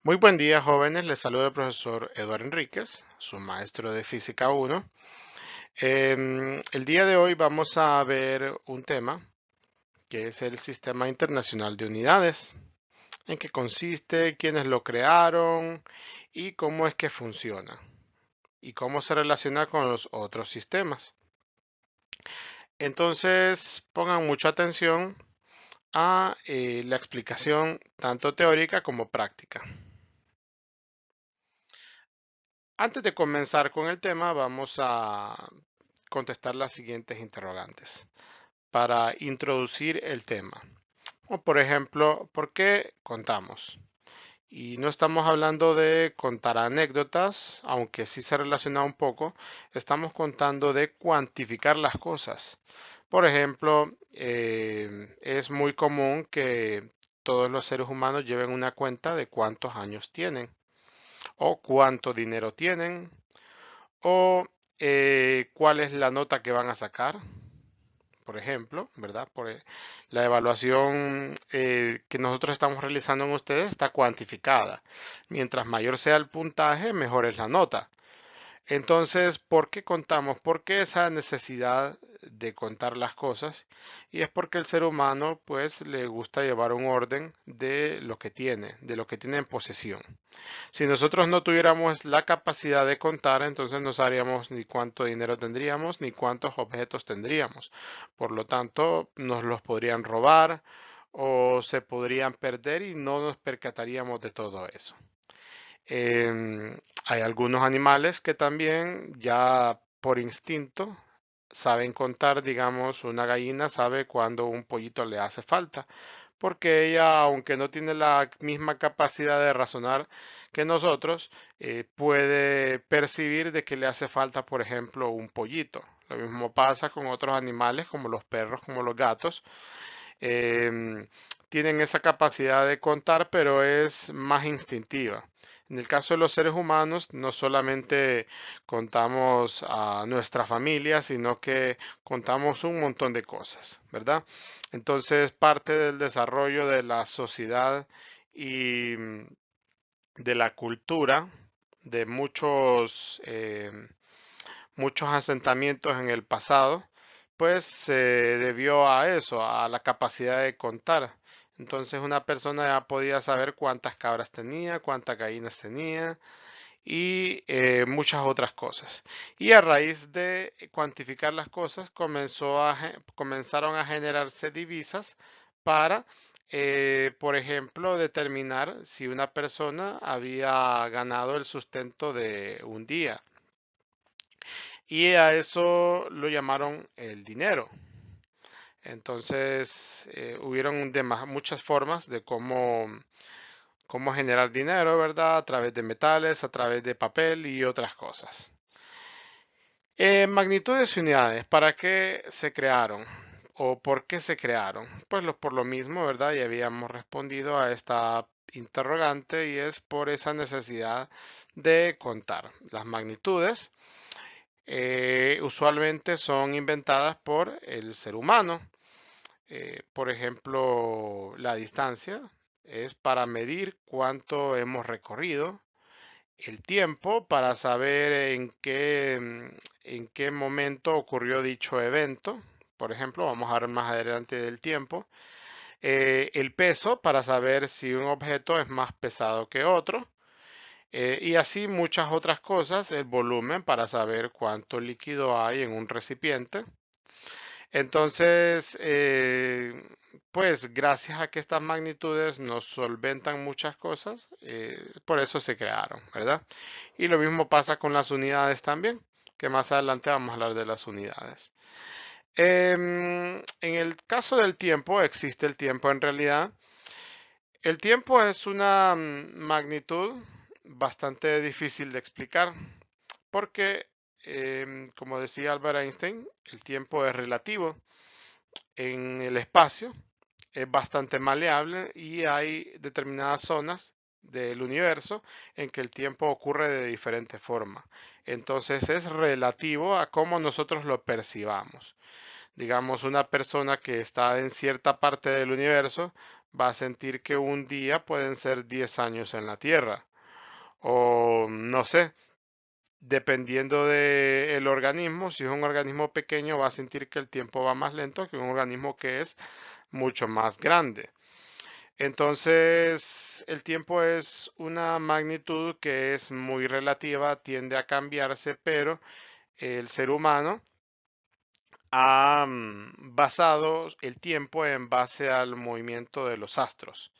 Muy buen día, jóvenes. Les saluda el profesor Eduardo Enríquez, su maestro de Física 1. El día de hoy vamos a ver un tema que es el Sistema Internacional de Unidades, en qué consiste, quiénes lo crearon y cómo es que funciona y cómo se relaciona con los otros sistemas. Entonces, pongan mucha atención a la explicación tanto teórica como práctica. Antes de comenzar con el tema, vamos a contestar las siguientes interrogantes para introducir el tema. O por ejemplo, ¿por qué contamos? Y no estamos hablando de contar anécdotas, aunque sí se relaciona un poco, estamos contando de cuantificar las cosas. Por ejemplo, es muy común que todos los seres humanos lleven una cuenta de cuántos años tienen o cuánto dinero tienen o cuál es la nota que van a sacar, por ejemplo, ¿verdad? La evaluación que nosotros estamos realizando en ustedes está cuantificada. Mientras mayor sea el puntaje, mejor es la nota. Entonces, ¿por qué contamos? ¿Por qué esa necesidad de contar las cosas? Y es porque el ser humano, pues, le gusta llevar un orden de lo que tiene, de lo que tiene en posesión. Si nosotros no tuviéramos la capacidad de contar, entonces no sabríamos ni cuánto dinero tendríamos, ni cuántos objetos tendríamos. Por lo tanto, nos los podrían robar o se podrían perder y no nos percataríamos de todo eso. Hay algunos animales que también ya por instinto saben contar, digamos, una gallina sabe cuando un pollito le hace falta, porque ella, aunque no tiene la misma capacidad de razonar que nosotros, puede percibir de que le hace falta, por ejemplo, un pollito. Lo mismo pasa con otros animales como los perros, como los gatos. Em, Tienen esa capacidad de contar, pero es más instintiva. En el caso de los seres humanos, no solamente contamos a nuestra familia, sino que contamos un montón de cosas, ¿verdad? Entonces, parte del desarrollo de la sociedad y de la cultura de muchos asentamientos en el pasado, pues se debió a eso, a la capacidad de contar. Entonces una persona ya podía saber cuántas cabras tenía, cuántas gallinas tenía y muchas otras cosas. Y a raíz de cuantificar las cosas comenzaron a generarse divisas para, por ejemplo, determinar si una persona había ganado el sustento de un día. Y a eso lo llamaron el dinero. Entonces, hubieron muchas formas de cómo generar dinero, ¿verdad? A través de metales, a través de papel y otras cosas. Magnitudes y unidades, ¿para qué se crearon? ¿O por qué se crearon? Pues por lo mismo, ¿verdad? Ya habíamos respondido a esta interrogante y es por esa necesidad de contar las magnitudes. Usualmente son inventadas por el ser humano. Por ejemplo, la distancia es para medir cuánto hemos recorrido, el tiempo para saber en qué momento ocurrió dicho evento. Por ejemplo, vamos a ver más adelante del tiempo. El peso para saber si un objeto es más pesado que otro. Y así muchas otras cosas, el volumen para saber cuánto líquido hay en un recipiente. Entonces, pues gracias a que estas magnitudes nos solventan muchas cosas, por eso se crearon, ¿verdad? Y lo mismo pasa con las unidades también, que más adelante vamos a hablar de las unidades. En el caso del tiempo, existe el tiempo en realidad. El tiempo es una magnitud bastante difícil de explicar porque, como decía Albert Einstein, el tiempo es relativo en el espacio, es bastante maleable y hay determinadas zonas del universo en que el tiempo ocurre de diferente forma. Entonces es relativo a cómo nosotros lo percibamos. Digamos, una persona que está en cierta parte del universo va a sentir que un día pueden ser 10 años en la Tierra. O no sé, dependiendo del organismo, si es un organismo pequeño va a sentir que el tiempo va más lento que un organismo que es mucho más grande. Entonces, el tiempo es una magnitud que es muy relativa, tiende a cambiarse, pero el ser humano ha basado el tiempo en base al movimiento de los astros.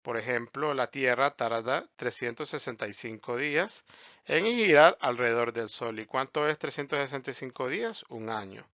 Por ejemplo, la Tierra tarda 365 días en girar alrededor del Sol. ¿Y cuánto es 365 días? Un año.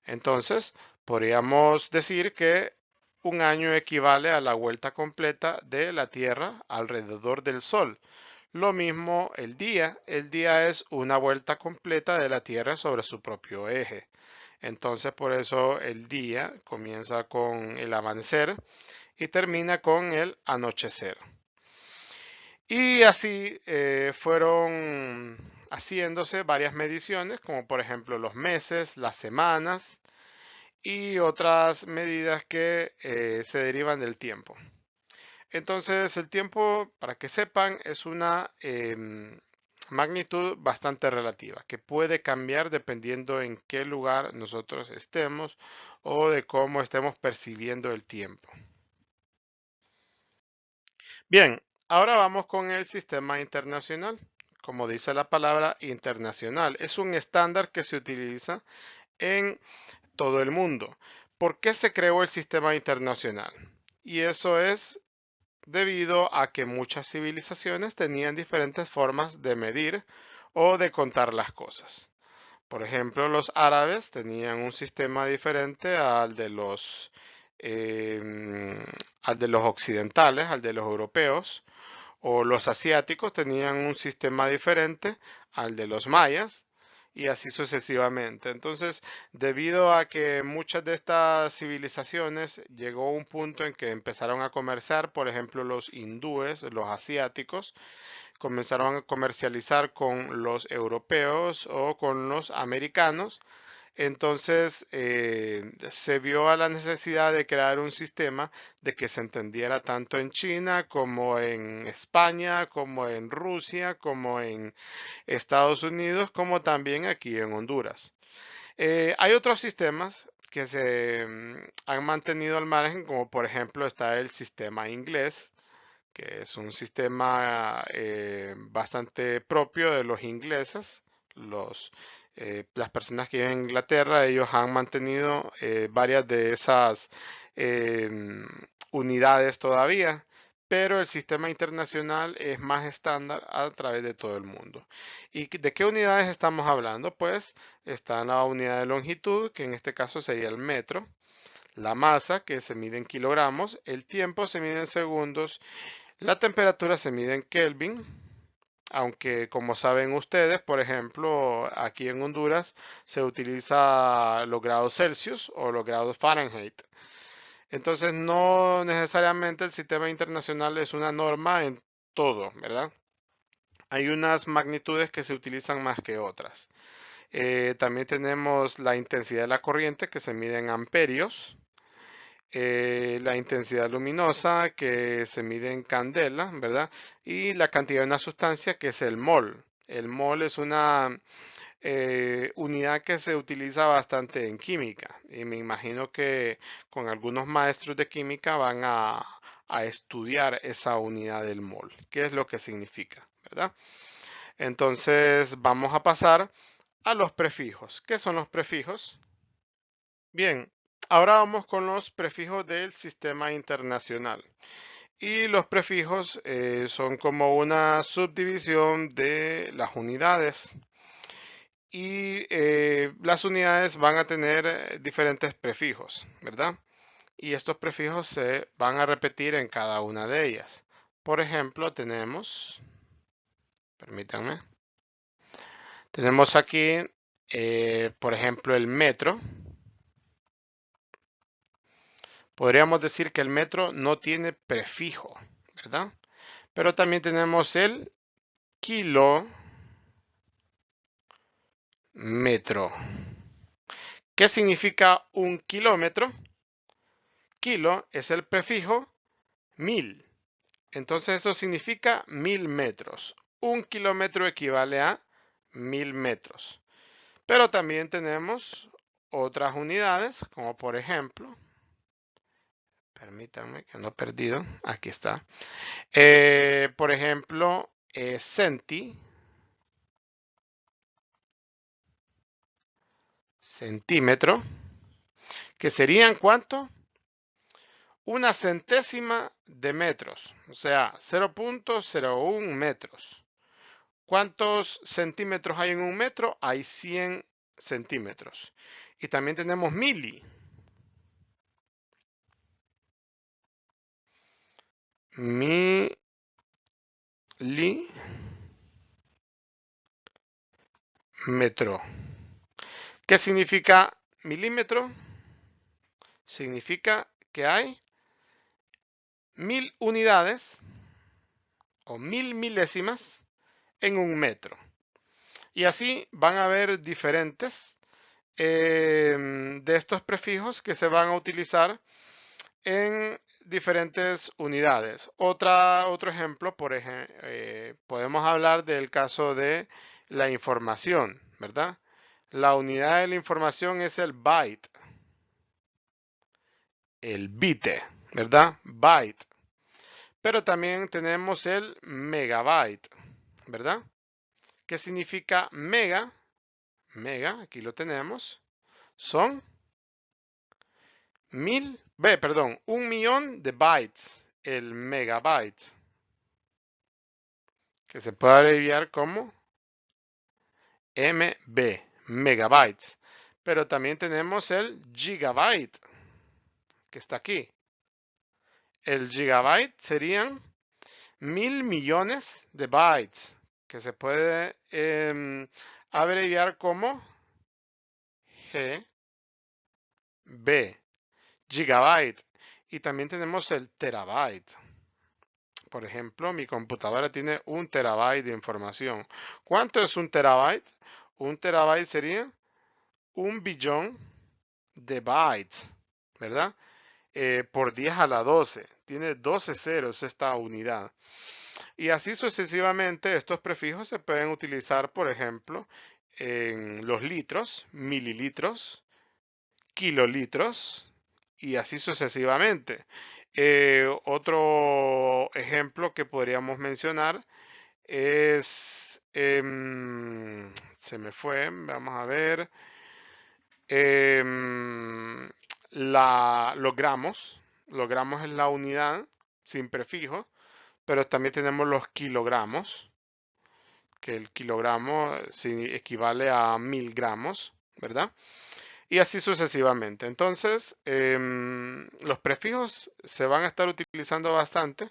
Entonces, podríamos decir que un año equivale a la vuelta completa de la Tierra alrededor del Sol. Lo mismo el día. El día es una vuelta completa de la Tierra sobre su propio eje. Entonces, por eso el día comienza con el amanecer y termina con el anochecer. Y así fueron haciéndose varias mediciones, como por ejemplo los meses, las semanas y otras medidas que se derivan del tiempo. Entonces el tiempo, para que sepan, es una magnitud bastante relativa, que puede cambiar dependiendo en qué lugar nosotros estemos o de cómo estemos percibiendo el tiempo. Bien, ahora vamos con el sistema internacional. Como dice la palabra internacional, es un estándar que se utiliza en todo el mundo. ¿Por qué se creó el sistema internacional? Y eso es debido a que muchas civilizaciones tenían diferentes formas de medir o de contar las cosas. Por ejemplo, los árabes tenían un sistema diferente al de los occidentales, al de los europeos, o los asiáticos tenían un sistema diferente al de los mayas y así sucesivamente. Entonces, debido a que muchas de estas civilizaciones llegó un punto en que empezaron a comerciar, por ejemplo, los hindúes, los asiáticos, comenzaron a comercializar con los europeos o con los americanos. Entonces se vio a la necesidad de crear un sistema de que se entendiera tanto en China como en España, como en Rusia, como en Estados Unidos, como también aquí en Honduras. Hay otros sistemas que se han mantenido al margen, como por ejemplo está el sistema inglés, que es un sistema bastante propio de los ingleses. Las personas que viven en Inglaterra, ellos han mantenido varias de esas eh, unidades todavía, pero el sistema internacional es más estándar a través de todo el mundo. ¿Y de qué unidades estamos hablando? Pues está la unidad de longitud, que en este caso sería el metro, la masa, que se mide en kilogramos, el tiempo se mide en segundos, la temperatura se mide en Kelvin, aunque como saben ustedes, por ejemplo, aquí en Honduras se utiliza los grados Celsius o los grados Fahrenheit. Entonces, no necesariamente el sistema internacional es una norma en todo, ¿verdad? Hay unas magnitudes que se utilizan más que otras. También tenemos la intensidad de la corriente que se mide en amperios. La intensidad luminosa que se mide en candela, ¿verdad? Y la cantidad de una sustancia que es el mol. El mol es una unidad que se utiliza bastante en química y me imagino que con algunos maestros de química van a estudiar esa unidad del mol, qué es lo que significa, ¿verdad? Entonces vamos a pasar a los prefijos. ¿Qué son los prefijos? Bien, ahora vamos con los prefijos del sistema internacional. Y los prefijos son como una subdivisión de las unidades. Y las unidades van a tener diferentes prefijos, ¿verdad? Y estos prefijos se van a repetir en cada una de ellas. Por ejemplo, permítanme, tenemos aquí, por ejemplo, el metro. Podríamos decir que el metro no tiene prefijo, ¿verdad? Pero también tenemos el kilómetro. ¿Qué significa un kilómetro? Kilo es el prefijo 1000. Entonces eso significa 1000 metros. 1 kilómetro equivale a 1000 metros. Pero también tenemos otras unidades, como por ejemplo, permítanme que no he perdido, aquí está. Por ejemplo, centímetro, que serían ¿cuánto? Una centésima de metros, o sea, 0.01 metros. ¿Cuántos centímetros hay en un metro? Hay 100 centímetros. Y también tenemos milímetro. ¿Qué significa milímetro? Significa que hay 1000 unidades o 1000 milésimas en un metro. Y así van a haber diferentes de estos prefijos que se van a utilizar en diferentes unidades. Otro ejemplo, podemos hablar del caso de la información, ¿verdad? La unidad de la información es el byte, el bit, ¿verdad? Byte. Pero también tenemos el megabyte, ¿verdad? ¿Qué significa mega? Mega, aquí lo tenemos, son 1 millón de bytes, el megabyte, que se puede abreviar como MB, megabytes. Pero también tenemos el gigabyte, que está aquí. El gigabyte serían 1000 millones de bytes, que se puede abreviar como GB, gigabyte. Y también tenemos el terabyte. Por ejemplo, mi computadora tiene 1 terabyte de información. ¿Cuánto es 1 terabyte? 1 terabyte sería 1 billón de bytes, ¿verdad? Por 10 a la 12. Tiene 12 ceros esta unidad. Y así sucesivamente, estos prefijos se pueden utilizar, por ejemplo, en los litros, mililitros, kilolitros y así sucesivamente. Otro ejemplo que podríamos mencionar es, se me fue, vamos a ver, em, los gramos. Los gramos es la unidad sin prefijo, pero también tenemos los kilogramos, que el kilogramo equivale a 1000 gramos, ¿verdad? Y así sucesivamente. Entonces, los prefijos se van a estar utilizando bastante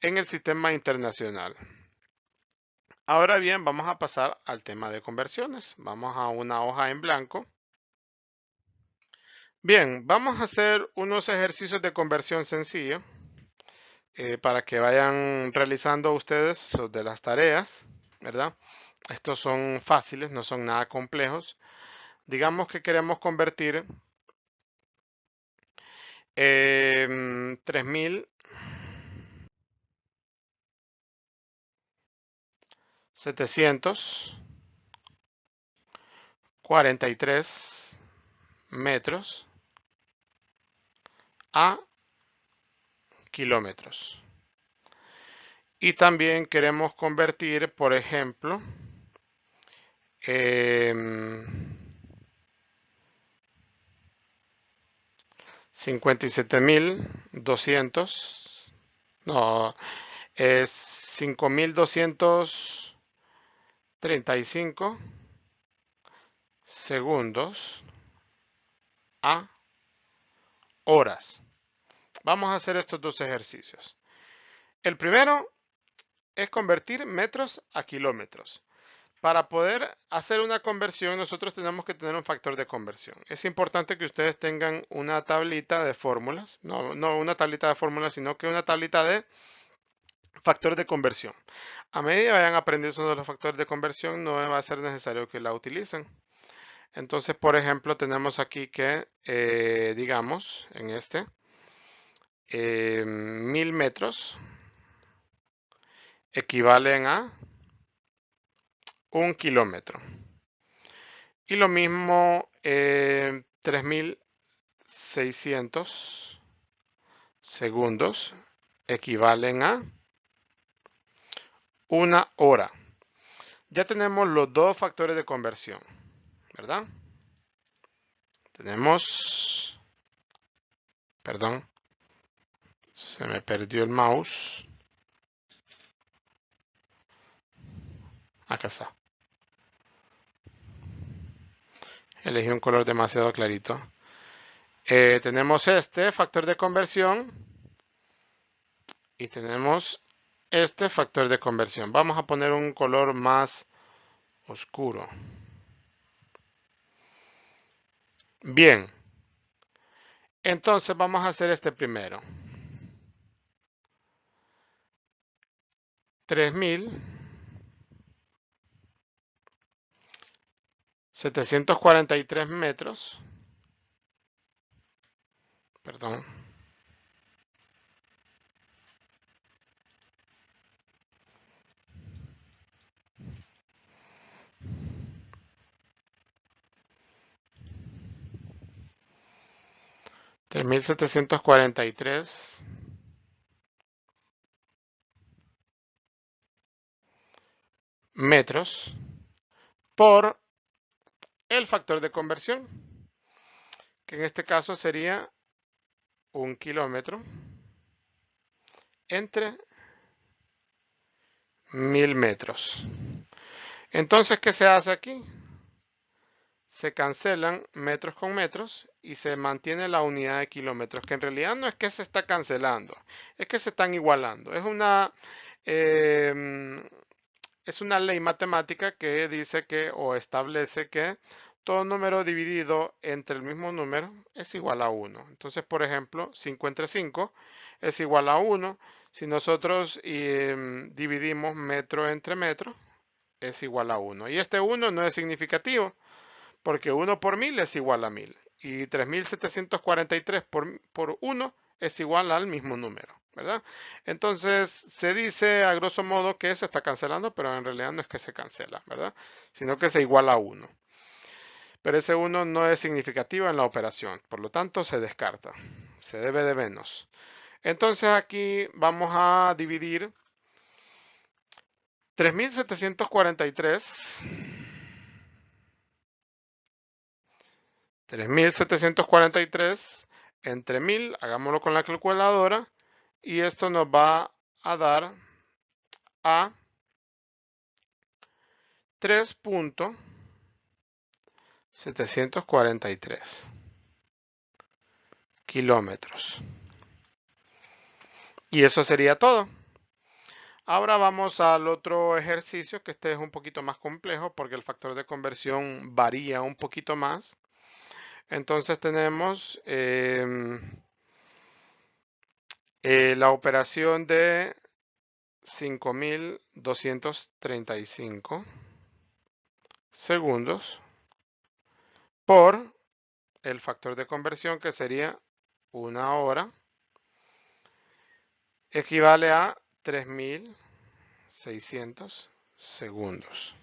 en el sistema internacional. Ahora bien, vamos a pasar al tema de conversiones. Vamos a una hoja en blanco. Bien, vamos a hacer unos ejercicios de conversión sencillo para que vayan realizando ustedes los de las tareas, ¿verdad? Estos son fáciles, no son nada complejos. Digamos que queremos convertir 3743 metros a kilómetros. Y también queremos convertir, por ejemplo, 57.200, no, es 5.235 segundos a horas. Vamos a hacer estos dos ejercicios. El primero es convertir metros a kilómetros. Para poder hacer una conversión, nosotros tenemos que tener un factor de conversión. Es importante que ustedes tengan una tablita de fórmulas, no una tablita de fórmulas, sino que una tablita de factor de conversión. A medida que vayan aprendiendo sobre los factores de conversión, no va a ser necesario que la utilicen. Entonces, por ejemplo, tenemos aquí que, digamos, en este, 1000 metros equivalen a 1 kilómetro. Y lo mismo, 3600 segundos equivalen a 1 hora. Ya tenemos los dos factores de conversión, ¿verdad? Tenemos, perdón, se me perdió el mouse. Acá está. Elegí un color demasiado clarito. Tenemos este factor de conversión y tenemos este factor de conversión. Vamos a poner un color más oscuro. Bien. Entonces vamos a hacer este primero. 3743 metros. Perdón. Tres mil setecientos cuarenta y tres metros por el factor de conversión, que en este caso sería 1 kilómetro entre 1000 metros. Entonces, ¿qué se hace aquí? Se cancelan metros con metros y se mantiene la unidad de kilómetros, que en realidad no es que se está cancelando, es que se están igualando. Es una ley matemática que dice que o establece que todo número dividido entre el mismo número es igual a 1. Entonces, por ejemplo, 5 entre 5 es igual a 1. Si nosotros dividimos metro entre metro, es igual a 1. Y este 1 no es significativo, porque 1 por 1000 es igual a 1000. Y 3743 por 1 es igual al mismo número, ¿verdad? Entonces se dice a grosso modo que se está cancelando, pero en realidad no es que se cancela, ¿verdad? Sino que se iguala a 1. Pero ese 1 no es significativo en la operación, por lo tanto se descarta. Se debe de menos. Entonces aquí vamos a dividir 3743 entre 1000, hagámoslo con la calculadora, y esto nos va a dar a 3.743 kilómetros. Y eso sería todo. Ahora vamos al otro ejercicio, que este es un poquito más complejo porque el factor de conversión varía un poquito más. Entonces tenemos la operación de 5235 segundos por el factor de conversión, que sería 1 hora, equivale a 3600 segundos.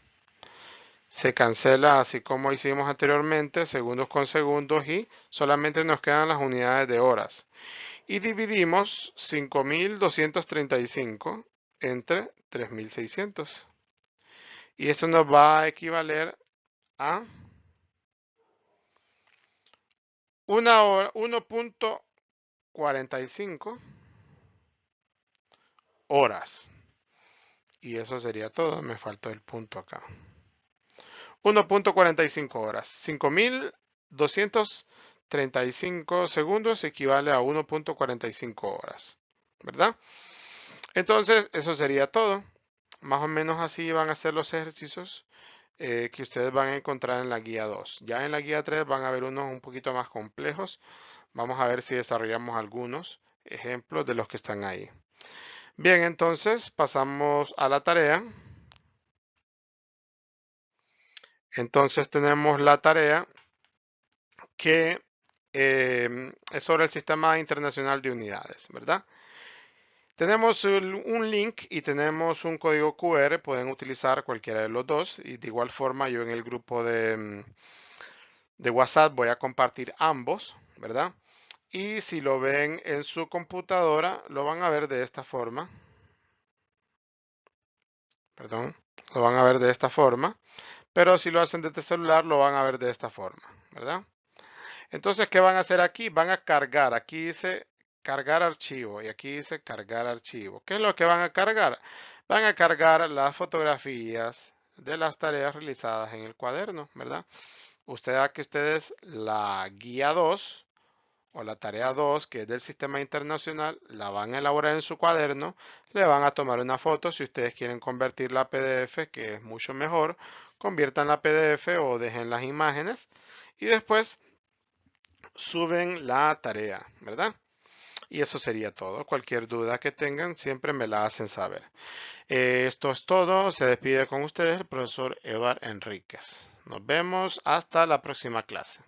Se cancela así como hicimos anteriormente, segundos con segundos, y solamente nos quedan las unidades de horas. Y dividimos 5235 entre 3600. Y esto nos va a equivaler a 1.45 horas. Y eso sería todo. Me faltó el punto acá. 1.45 horas. 5235 segundos equivale a 1.45 horas. ¿Verdad? Entonces, eso sería todo. Más o menos así van a ser los ejercicios que ustedes van a encontrar en la guía 2. Ya en la guía 3 van a ver unos un poquito más complejos. Vamos a ver si desarrollamos algunos ejemplos de los que están ahí. Bien, entonces pasamos a la tarea. Entonces tenemos la tarea que es sobre el Sistema Internacional de Unidades, ¿verdad? Tenemos un link y tenemos un código QR, pueden utilizar cualquiera de los dos y de igual forma yo en el grupo de WhatsApp voy a compartir ambos, ¿verdad? Y si lo ven en su computadora, lo van a ver de esta forma, perdón, lo van a ver de esta forma, pero si lo hacen desde celular, lo van a ver de esta forma, ¿verdad? Entonces, ¿qué van a hacer aquí? Van a cargar, aquí dice cargar archivo y aquí dice cargar archivo. ¿Qué es lo que van a cargar? Van a cargar las fotografías de las tareas realizadas en el cuaderno, ¿verdad? Ustedes la guía 2 o la tarea 2, que es del sistema internacional, la van a elaborar en su cuaderno, le van a tomar una foto. Si ustedes quieren convertirla a PDF, que es mucho mejor, conviertan la PDF o dejen las imágenes y después suben la tarea, ¿verdad? Y eso sería todo. Cualquier duda que tengan, siempre me la hacen saber. Esto es todo. Se despide con ustedes el profesor Eduard Enríquez. Nos vemos hasta la próxima clase.